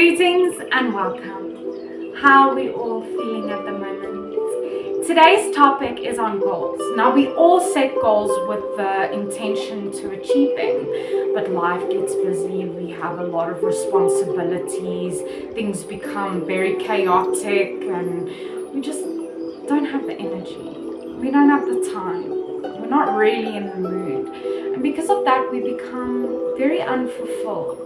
Greetings and welcome. How are we all feeling at the moment? Today's topic is on goals. Now, we all set goals with the intention to achieve them, but life gets busy. We have a lot of responsibilities. Things become very chaotic and we just don't have the energy. We don't have the time. We're not really in the mood. And because of that, we become very unfulfilled.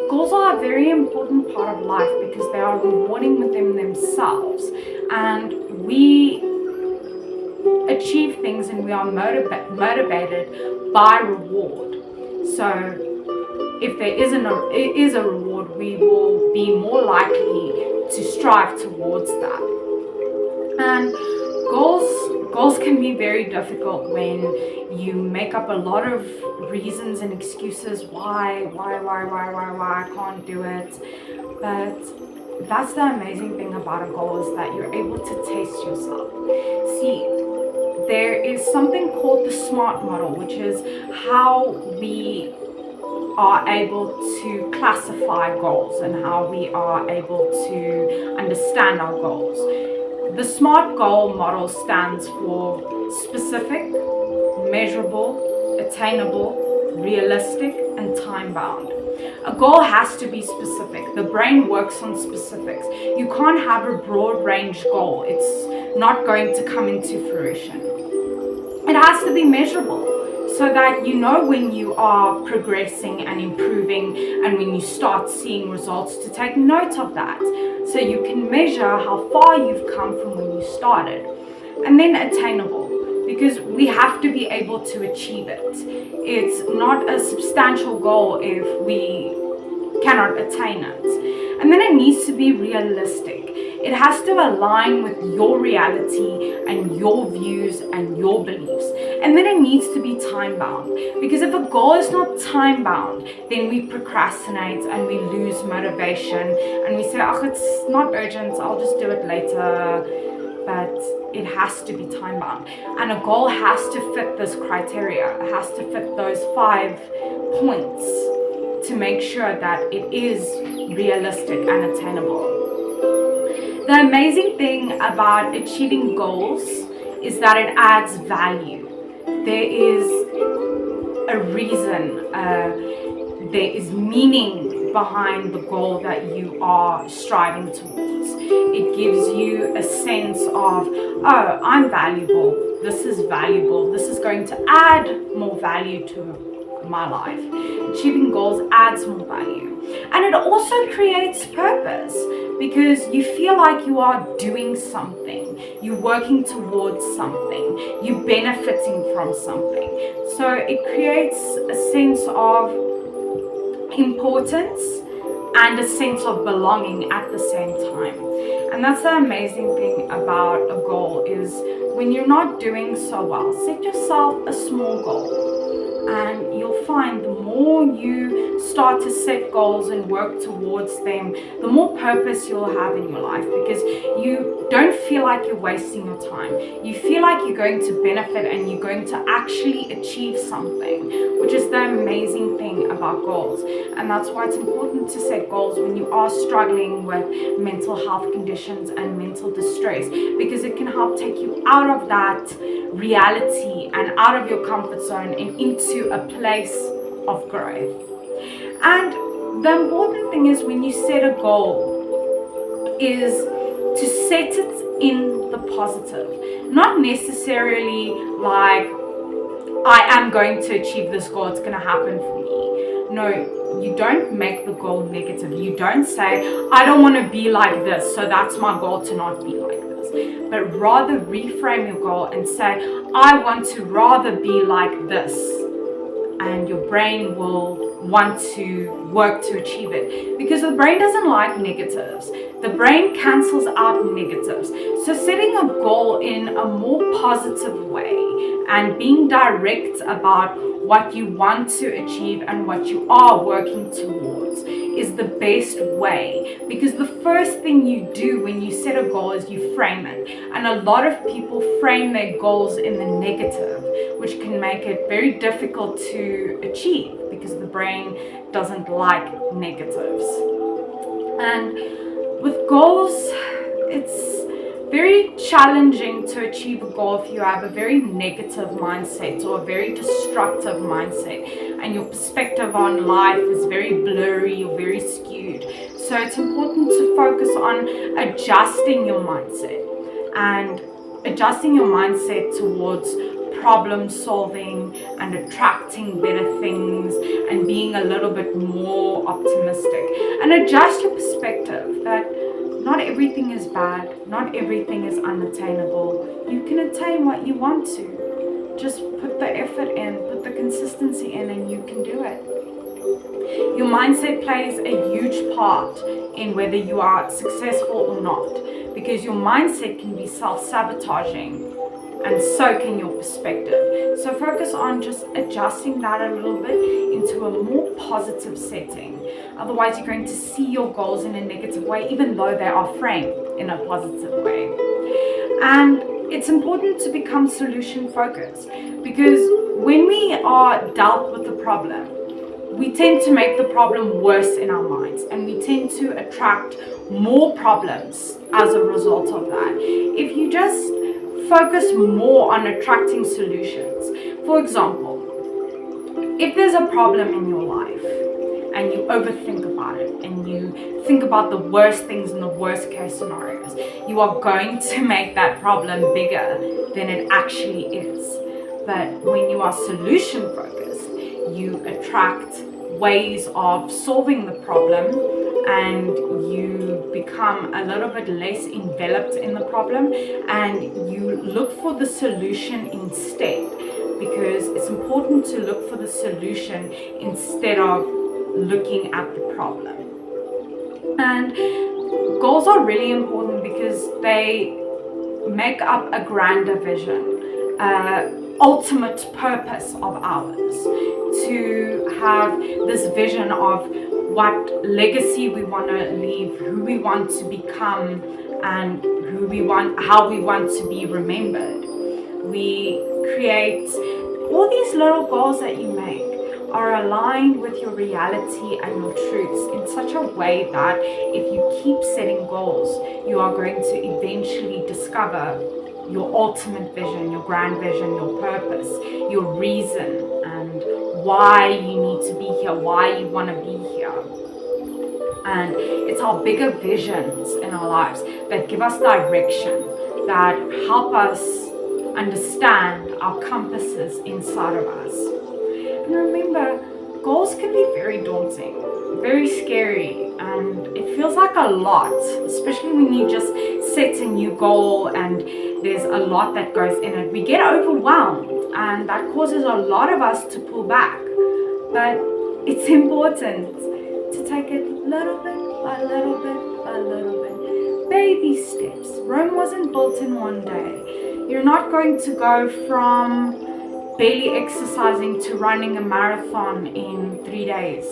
Goals are a very important part of life because they are rewarding within themselves. And we achieve things and we are motivated by reward. So if there is a reward, we will be more likely to strive towards that. And goals can be very difficult when you make up a lot of reasons and excuses why I can't do it. But that's the amazing thing about a goal, is that you're able to taste yourself. See, there is something called the SMART model, which is how we are able to classify goals and how we are able to understand our goals. The SMART goal model stands for specific, measurable, attainable, realistic, and time-bound. A goal has to be specific. The brain works on specifics. You can't have a broad-range goal. It's not going to come into fruition. It has to be measurable, so that you know when you are progressing and improving and when you start seeing results, to take note of that, so you can measure how far you've come from when you started. And then attainable, because we have to be able to achieve it. It's not a substantial goal if we cannot attain it. And then it needs to be realistic. It has to align with your reality and your views and your beliefs. And then it needs to be time bound, because if a goal is not time bound, then we procrastinate and we lose motivation and we say, oh, it's not urgent, I'll just do it later. But it has to be time bound, and a goal has to fit this criteria. It has to fit those 5 points to make sure that it is realistic and attainable. The amazing thing about achieving goals is that it adds value. There is a reason, there is meaning behind the goal that you are striving towards. It gives you a sense of, oh, I'm valuable, this is valuable, this is going to add more value to my life. Achieving goals adds more value. And it also creates purpose, because you feel like you are doing something, you're working towards something, you're benefiting from something. So it creates a sense of importance and a sense of belonging at the same time. And that's the amazing thing about a goal, is when you're not doing so well, set yourself a small goal. And you'll find the more you start to set goals and work towards them, the more purpose you'll have in your life, because you don't feel like you're wasting your time. You feel like you're going to benefit and you're going to actually achieve something, which is the amazing thing about goals. And that's why it's important to set goals when you are struggling with mental health conditions and mental distress, because it can help take you out of that reality and out of your comfort zone and into a place of growth. And the important thing is, when you set a goal, is to set it in the positive. Not necessarily like, I am going to achieve this goal, it's going to happen for me. No, you don't make the goal negative. You don't say, I don't want to be like this, so that's my goal to not be like this. But rather reframe your goal and say, I want to rather be like this. And your brain will want to work to achieve it, because the brain doesn't like negatives. The brain cancels out negatives. So setting a goal in a more positive way and being direct about what you want to achieve and what you are working towards is the best way, because the first thing you do when you set a goal is you frame it. And a lot of people frame their goals in the negative, which can make it very difficult to achieve, because the brain doesn't like negatives. And with goals, it's very challenging to achieve a goal if you have a very negative mindset or a very destructive mindset, and your perspective on life is very blurry or very skewed. So it's important to focus on adjusting your mindset and adjusting your mindset towards problem solving and attracting better things and being a little bit more optimistic, and adjust your perspective that not everything is bad, not everything is unattainable. You can attain what you want to. Just put the effort in, put the consistency in, and you can do it. Your mindset plays a huge part in whether you are successful or not, because your mindset can be self-sabotaging, and so can your perspective. So focus on just adjusting that a little bit into a more positive setting. Otherwise, you're going to see your goals in a negative way, even though they are framed in a positive way. And it's important to become solution focused, because when we are dealt with the problem, we tend to make the problem worse in our minds, and we tend to attract more problems as a result of that. If you just focus more on attracting solutions, for example, if there's a problem in your life and you overthink about it and you think about the worst things and the worst case scenarios, you are going to make that problem bigger than it actually is. But when you are solution focused, you attract ways of solving the problem, and you become a little bit less enveloped in the problem, and you look for the solution instead, because it's important to look for the solution instead of looking at the problem. And goals are really important because they make up a grander vision, ultimate purpose of ours, to have this vision of what legacy we want to leave, who we want to become, and how we want to be remembered. We create all these little goals that you make are aligned with your reality and your truths in such a way that if you keep setting goals, you are going to eventually discover your ultimate vision, your grand vision, your purpose, your reason, and why you need to be here, why you want to be here. And it's our bigger visions in our lives that give us direction, that help us understand our compasses inside of us. And remember, goals can be very daunting, very scary, and it feels like a lot, especially when you just set a new goal and there's a lot that goes in it. We get overwhelmed, and that causes a lot of us to pull back. But it's important to take it little bit by little bit by little bit. Baby steps. Rome wasn't built in one day. You're not going to go from barely exercising to running a marathon in 3 days.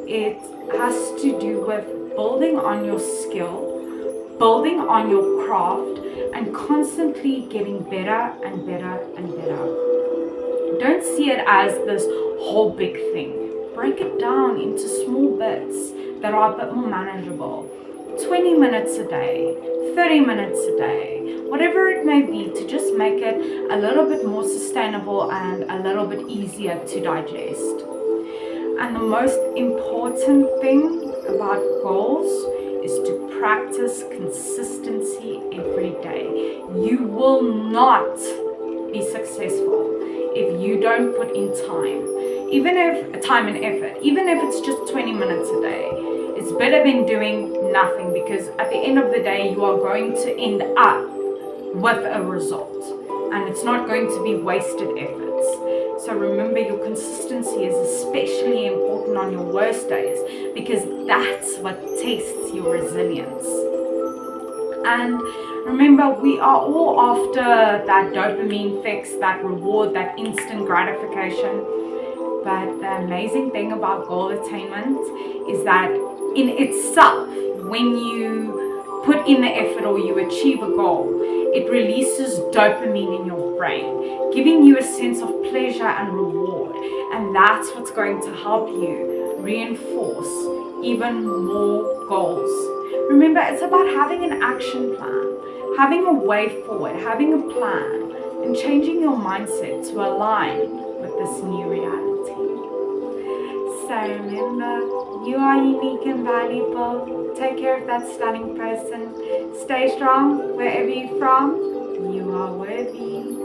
It has to do with building on your skill, building on your craft, and constantly getting better and better and better. Don't see it as this whole big thing. Break it down into small bits that are a bit more manageable. 20 minutes a day, 30 minutes a day, whatever it may be, to just make it a little bit more sustainable and a little bit easier to digest. And the most important thing about goals is to practice consistency every day. You will not be successful if you don't put in time, even if time and effort, even if it's just 20 minutes a day. It's better than doing nothing, because at the end of the day, you are going to end up with a result, and it's not going to be wasted efforts. So remember, your consistency is especially important on your worst days, because that's what tests your resilience. And remember, we are all after that dopamine fix, that reward, that instant gratification. But the amazing thing about goal attainment is that in itself, when you put in the effort or you achieve a goal, it releases dopamine in your brain, giving you a sense of pleasure and reward. And that's what's going to help you reinforce even more goals. Remember, it's about having an action plan, having a way forward, having a plan, and changing your mindset to align with this new reality. So remember, you are unique and valuable. Take care of that stunning person. Stay strong wherever you're from. You are worthy.